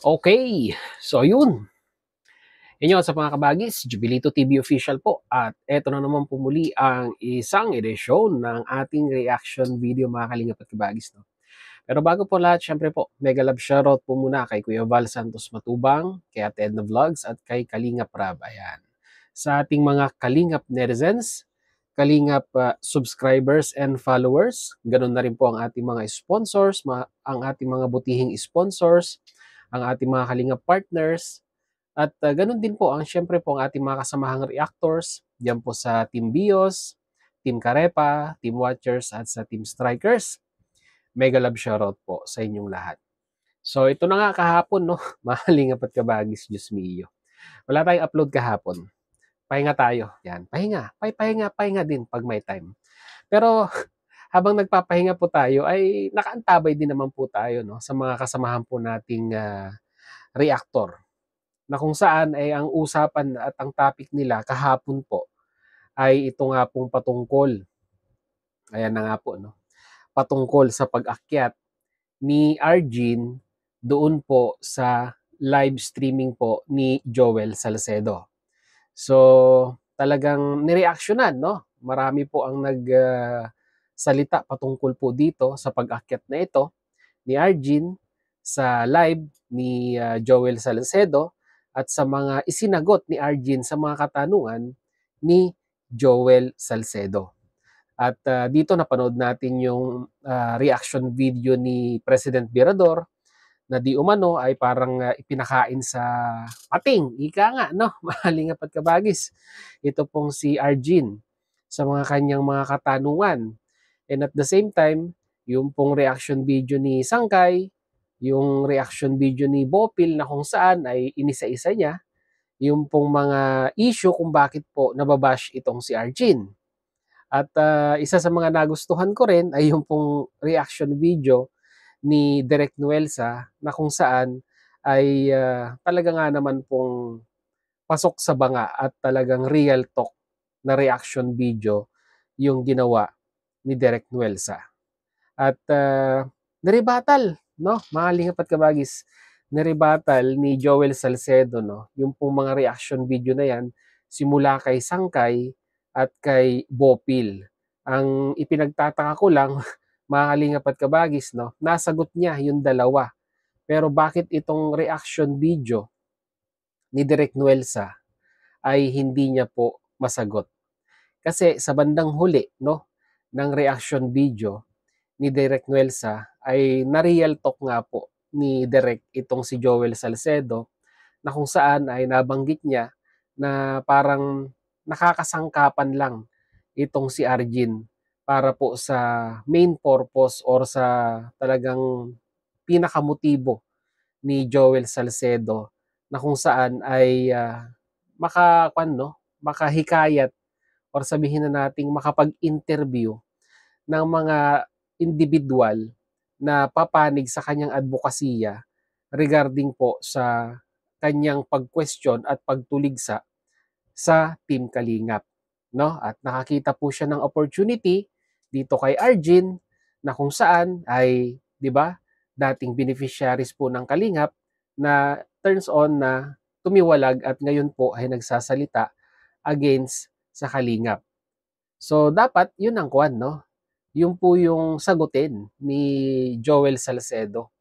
Okay, so yun. Inyo sa mga kabagis, Jubilito TV official po. At eto na naman po muli ang isang edisyon ng ating reaction video mga kalingap at kabagis. No? Pero bago po lahat, syempre po, mega love shoutout po muna kay Kuya Val Santos Matubang, kay Ate Edna Vlogs at kay Kalingap Rab. Ayan. Sa ating mga Kalingap netizens, Kalingap subscribers and followers, ganun na rin po ang ating mga sponsors, ang ating mga butihing sponsors, ang ating mga Kalingap partners, at ganun din po ang syempre po ang ating mga kasamahang reactors, diyan po sa Team Bios, Team Karepa, Team Watchers at sa Team Strikers. Mega love shoutout po sa inyong lahat. So ito na nga kahapon, no? Mahalingap at kabagis, Diyos mio. Wala tayong upload kahapon. Pahinga tayo. Yan, pahinga. Pahinga din pag may time. Pero habang nagpapahinga po tayo ay nakaantabay din naman po tayo, no, sa mga kasamahan po nating reactor, na kung saan ay ang usapan at ang topic nila kahapon po ay ito nga pong patungkol. Ayan na nga po, no? Patungkol sa pag-akyat ni Arjin doon po sa live streaming po ni Joel Salcedo. So, talagang nireaksyonan, no? Marami po ang salita patungkol po dito sa pag-akyat na ito ni Arjin sa live ni Joel Salcedo at sa mga isinagot ni Arjin sa mga katanungan ni Joel Salcedo. At dito napanood natin yung reaction video ni President Virador na di umano ay parang ipinakain sa pating. Ika nga, no? Mahalingap at kabagis. Ito pong si Arjin sa mga kanyang mga katanungan. And at the same time, yung pong reaction video ni Sangkay, yung reaction video ni Bopil na kung saan ay inisa-isa niya, yung pong mga issue kung bakit po nababash itong si Arjin. At isa sa mga nagustuhan ko rin ay yung pong reaction video ni Direk Nuelsa na kung saan ay talaga nga naman pong pasok sa banga at talagang real talk na reaction video yung ginawa ni Direk Nuelsa. At naribatal, no? Mga lingap at kabagis, naribatal ni Joel Salcedo, no? Yung pong mga reaction video na yan, simula kay Sangkay at kay Bopil. Ang ipinagtataka ko lang, mga kalingap at kabagis, no? Nasagot niya yung dalawa. Pero bakit itong reaction video ni Direk Nuelsa ay hindi niya po masagot? Kasi sa bandang huli, no, ng reaction video ni Direk Nuelsa ay na-real talk nga po ni Direk itong si Joel Salcedo na kung saan ay nabanggit niya na parang nakakasangkapan lang itong si Arjin para po sa main purpose or sa talagang pinakamotibo ni Joel Salcedo na kung saan ay makahikayat or sabihin na nating makapag-interview ng mga individual na papanig sa kanyang advokasya regarding po sa kanyang pag-question at pagtuligsa sa Team Kalingap, no? At nakakita po siya ng opportunity dito kay Arjin na kung saan ay, 'di ba, dating beneficiaries po ng Kalingap na turns on na tumiwalag at ngayon po ay nagsasalita against sa Kalingap. So dapat 'yun ang kuwan, no? Yun po yung sagutin ni Joel Salcedo.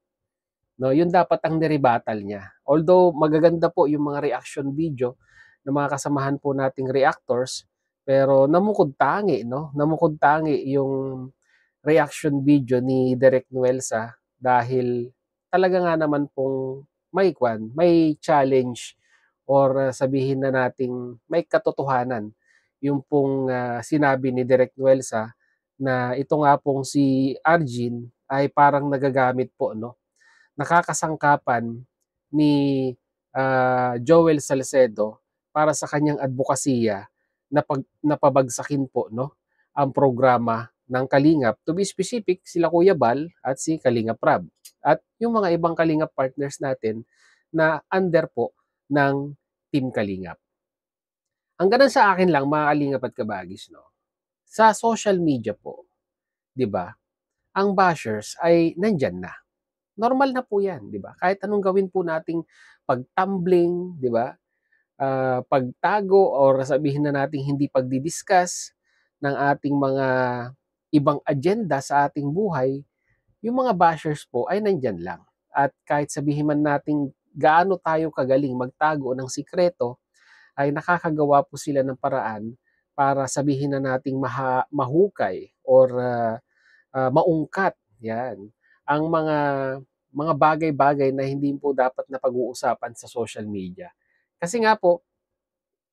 No, yun dapat ang nirebattle niya. Although magaganda po yung mga reaction video ng mga kasamahan po nating reactors, pero namukod tangi, no? Namukod tangi yung reaction video ni Direk Nuelsa dahil talaga nga naman pong may challenge or sabihin na nating may katotohanan yung pong sinabi ni Direk Nuelsa na ito nga pong si Arjin ay parang nagagamit po, no, nakakasangkapan ni Joel Salcedo para sa kanyang advokasya na napabagsakin po, no, ang programa ng Kalingap. To be specific, sila Kuya Bal at si Kalingap Rab. At yung mga ibang Kalingap partners natin na under po ng Team Kalingap. Ang ganun sa akin lang, mga Kalingap at kabagis, no, sa social media po, 'di ba? Ang bashers ay nandyan na. Normal na po 'yan, 'di ba? Kahit anong gawin po nating pag-tumbling, 'di ba? Pagtago or sabihin na nating hindi pagdi-discuss ng ating mga ibang agenda sa ating buhay, yung mga bashers po ay nandiyan lang. At kahit sabihin man nating gaano tayo kagaling magtago ng sikreto, ay nakakagawa po sila ng paraan para sabihin na nating mahukay or maungkat, 'yan, ang mga bagay-bagay na hindi po dapat na pag-uusapan sa social media. Kasi nga po,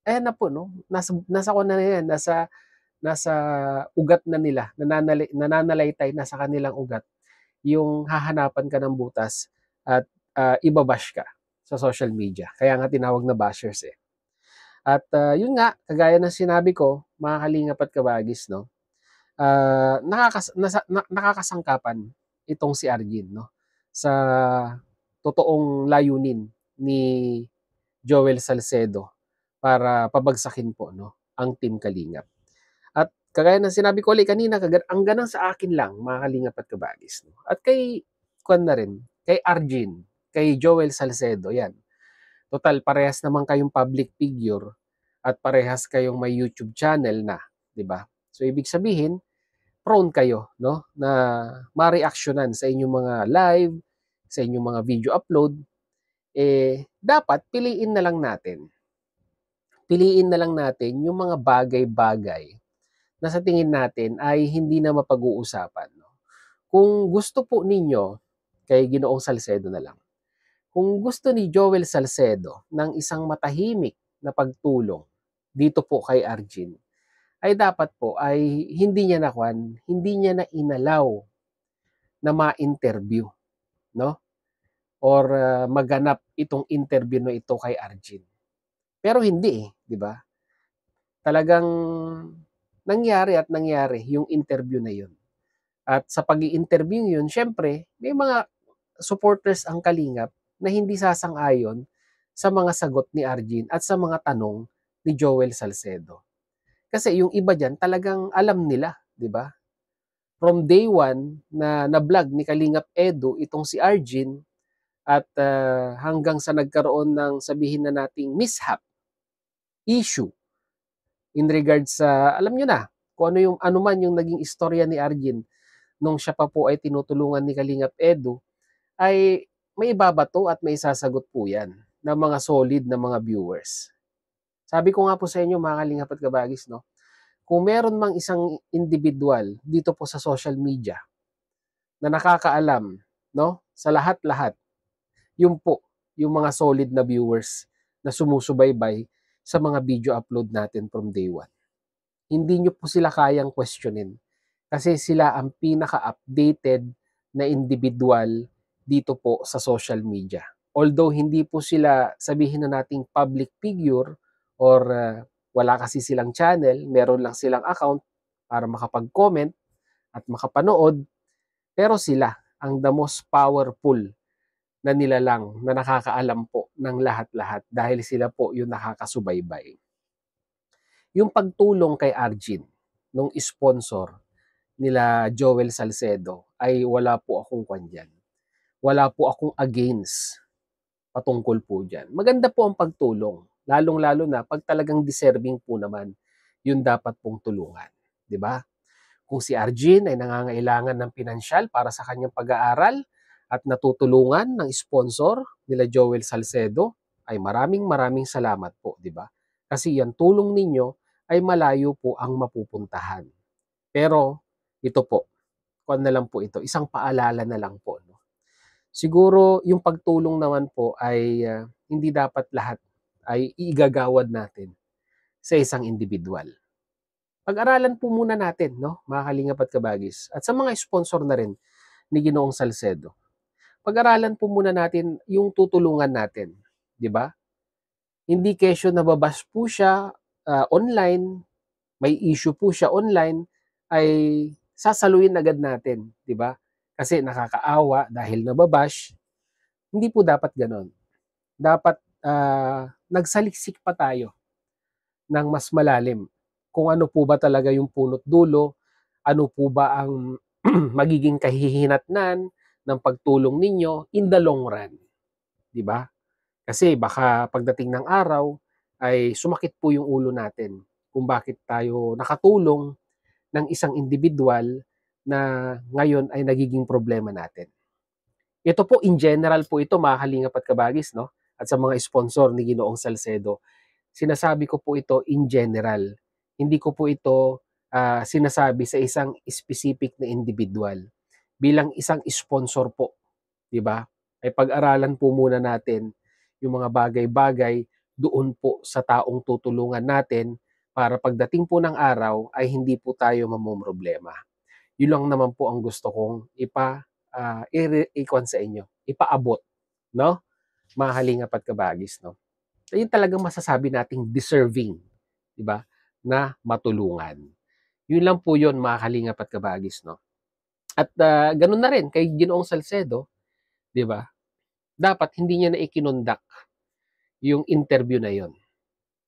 ayan na po 'no, nasa kuwan na 'yan, nasa ugat na nila, nananalaytay na sa kanilang ugat yung hahanapan ka ng butas at, iba ka sa social media. Kaya nga tinawag na bashers, eh. At, yun nga, kagaya ng sinabi ko, mga kalingap at kabagis 'no, nakakasangkapan itong si Arjen 'no, sa totoong layunin ni Joel Salcedo para pabagsakin po 'no, ang Team Kalingap. At kagaya ng sinabi ko ulit kanina, ang gano'n sa akin lang mga kalingap at kabagis 'no, at kay kuwan na rin, kay Arjen, kay Joel Salcedo 'yan. Total parehas naman kayong public figure at parehas kayong may YouTube channel na, 'di ba? So ibig sabihin, prone kayo 'no, na mareaksiyunan sa inyong mga live, sa inyong mga video upload, eh, dapat piliin na lang natin yung mga bagay-bagay na sa tingin natin ay hindi na mapag-uusapan 'no. Kung gusto po ninyo, kay Ginoong Salcedo na lang, kung gusto ni Joel Salcedo ng isang matahimik na pagtulong dito po kay Arjen, ay dapat po ay hindi niya na inalaw na ma-interview 'no, or maganap itong interview na ito kay Arjen. Pero hindi, 'di ba? Talagang nangyari yung interview na yun. At sa pag-i-interview yun, siyempre, may mga supporters ang Kalingap na hindi sasang-ayon sa mga sagot ni Arjen at sa mga tanong ni Joel Salcedo. Kasi yung iba diyan talagang alam nila, 'di ba? From day one na na-vlog ni Kalingap Edu itong si Arjen at hanggang sa nagkaroon ng sabihin na nating mishap, issue in regards sa alam niyo na kung ano man yung naging istorya ni Arjen nung siya pa po ay tinutulungan ni Kalingap Edu, ay may ibabato at may sasagot po yan ng mga solid na mga viewers. Sabi ko nga po sa inyo mga Kalingap at Kabagis, no, kung meron mang isang individual dito po sa social media na nakakaalam, no, sa lahat-lahat, yun po, yung mga solid na viewers na sumusubaybay sa mga video upload natin from day one. Hindi nyo po sila kayang questionin kasi sila ang pinaka-updated na individual dito po sa social media. Although hindi po sila sabihin na nating public figure or wala kasi silang channel, meron lang silang account para makapag-comment at makapanood, pero sila ang the most powerful na nilalang na nakakaalam po ng lahat-lahat dahil sila po yung nakakasubaybay. Yung pagtulong kay Arjen nung sponsor nila Joel Salcedo ay wala po akong kwan dyan. Wala po akong against patungkol po dyan. Maganda po ang pagtulong, lalong-lalo na pag talagang deserving po naman yun dapat pong tulungan. 'Di ba? Kung si Arjen ay nangangailangan ng pinansyal para sa kanyang pag-aaral at natutulungan ng sponsor nila Joel Salcedo, ay maraming maraming salamat po, 'di ba? Kasi yan tulong ninyo ay malayo po ang mapupuntahan. Pero ito po, kuwan na lang po ito, isang paalala na lang po, no. Siguro yung pagtulong naman po ay hindi dapat lahat ay igagawad natin sa isang individual. Pag-aralan po muna natin, no, mga kalingap at kabagis. At sa mga sponsor na rin ni Ginoong Salcedo, pag-aralan po muna natin yung tutulungan natin, 'di ba? Hindi kesyo nababas po siya online, may issue po siya online, ay sasaluhin agad natin, 'di ba? Kasi nakakaawa dahil nababash. Hindi po dapat ganoon. Dapat nagsaliksik pa tayo ng mas malalim. Kung ano po ba talaga yung punot dulo, ano po ba ang magiging kahihinatnan ng pagtulong ninyo in the long run, 'di ba? Kasi baka pagdating ng araw ay sumakit po yung ulo natin kung bakit tayo nakatulong ng isang individual na ngayon ay nagiging problema natin. Ito po in general po ito mga kalingap at kabagis, no? At sa mga sponsor ni Ginoong Salcedo, sinasabi ko po ito in general. Hindi ko po ito sinasabi sa isang specific na individual. Bilang isang sponsor po, 'di ba? Ay pag-aralan po muna natin yung mga bagay-bagay doon po sa taong tutulungan natin para pagdating po ng araw ay hindi po tayo mamomroblema. Yun lang naman po ang gusto kong ikwan sa inyo, ipaabot, no? Mga kalingap at kabagis, no? Yun talagang masasabi nating deserving, di ba? Na matulungan. Yun lang po yun, mga kalingap at kabagis, no? At ganun na rin kay Ginoong Salcedo, di ba? Dapat hindi niya na ikinondak yung interview na yon.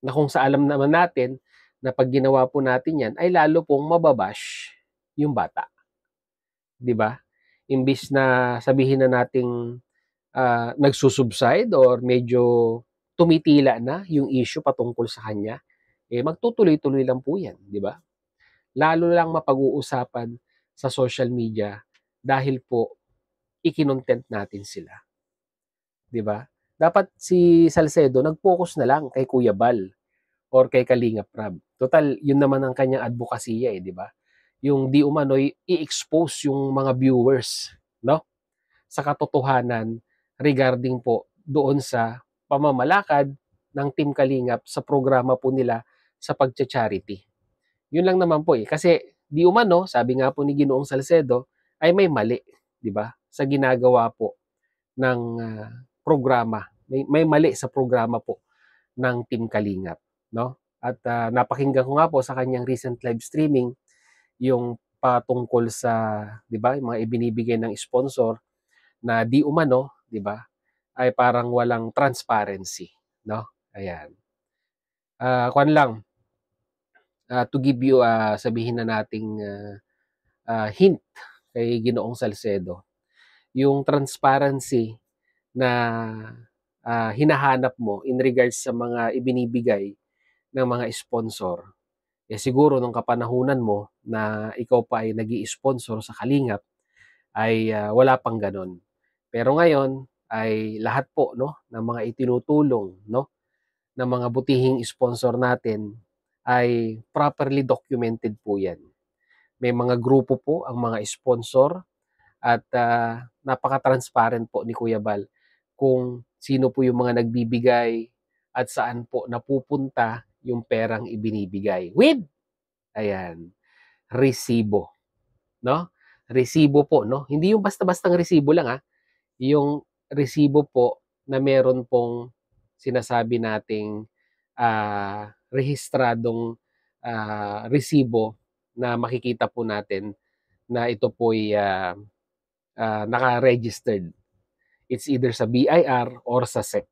Na kung sa alam naman natin na pag ginawa po natin yan ay lalo pong mababash yung bata. 'Di ba? Imbis na sabihin na nating nagsusubside or medyo tumitila na yung issue patungkol sa kanya, eh magtutuloy-tuloy lang po 'yan, 'di ba? Lalo lang mapag-uusapan sa social media dahil po ikinontent natin sila, 'di ba? Dapat si Salcedo nag-focus na lang kay Kuya Bal or kay Kalingap Rab. Total, yun naman ang kanyang advokasya eh, 'di ba? Yung di umano'y i-expose yung mga viewers, no? Sa katotohanan regarding po doon sa pamamalakad ng Team Kalingap sa programa po nila sa pagcha-charity. Yun lang naman po eh. Kasi di umano, sabi nga po ni Ginoong Salcedo, ay may mali, di ba? Sa ginagawa po ng programa. May mali sa programa po ng Team Kalingap, no? At napakinggan ko nga po sa kanyang recent live streaming yung patungkol sa, 'di ba, yung mga ibinibigay ng sponsor na di umano, 'di ba, ay parang walang transparency, no? Ayan. Kuwan lang, to give you sabihin na nating hint kay Ginoong Salcedo. Yung transparency na hinahanap mo in regards sa mga ibinibigay ng mga sponsor, eh siguro nung kapanahunan mo na ikaw pa ay nag-i-sponsor sa Kalingap ay wala pang ganon. Pero ngayon ay lahat po no ng mga itinutulong no ng mga butihing sponsor natin ay properly documented po 'yan. May mga grupo po ang mga sponsor at napaka-transparent po ni Kuya Bal kung sino po yung mga nagbibigay at saan po napupunta yung perang ibinibigay. With ayan, resibo, no? Resibo po, no? Hindi yung basta-bastang resibo lang yung resibo po na meron pong sinasabi nating rehistradong resibo na makikita po natin na ito po'y naka-registered. It's either sa BIR or sa SEC,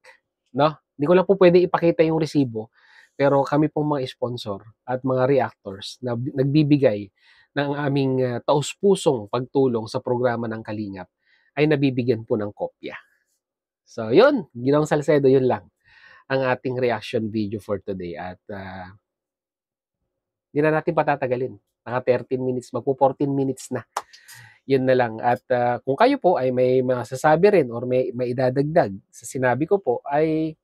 no? Hindi ko lang po pwede ipakita yung resibo, pero kami pong mga sponsor at mga reactors na nagbibigay ng aming taus-pusong pagtulong sa programa ng Kalingap ay nabibigyan po ng kopya. So, yun. Ginoong Salcedo, yun lang ang ating reaction video for today. At hindi na natin patatagalin. Naka 13 minutes, magpo 14 minutes na. Yun na lang. At kung kayo po ay may masasabi rin or may idadagdag sa sinabi ko po, ay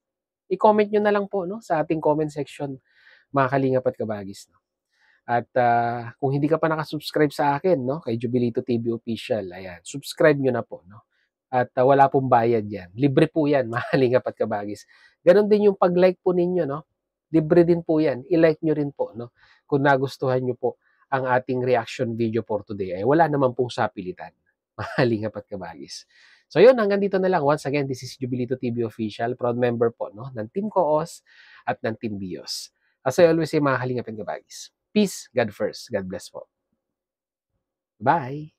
i-comment nyo na lang po no, sa ating comment section, mga Kalingap at Kabagis. No? At kung hindi ka pa nakasubscribe sa akin, no, kay Jubilito TV Official, ayan, subscribe nyo na po. No? At wala pong bayad yan. Libre po yan, mga Kalingap at Kabagis. Ganon din yung pag-like po ninyo, no? Libre din po yan. I-like nyo rin po, no? Kung nagustuhan nyo po ang ating reaction video for today, ay wala naman pong sapilitan, mga Kalingap at Kabagis. So yun, hanggang dito na lang. Once again, this is Jubilito TV Official, proud member po no, ng Team Coos at ng Team Bios. As I always say, mga Kalingap and Kabagis, peace, God first. God bless po. Bye!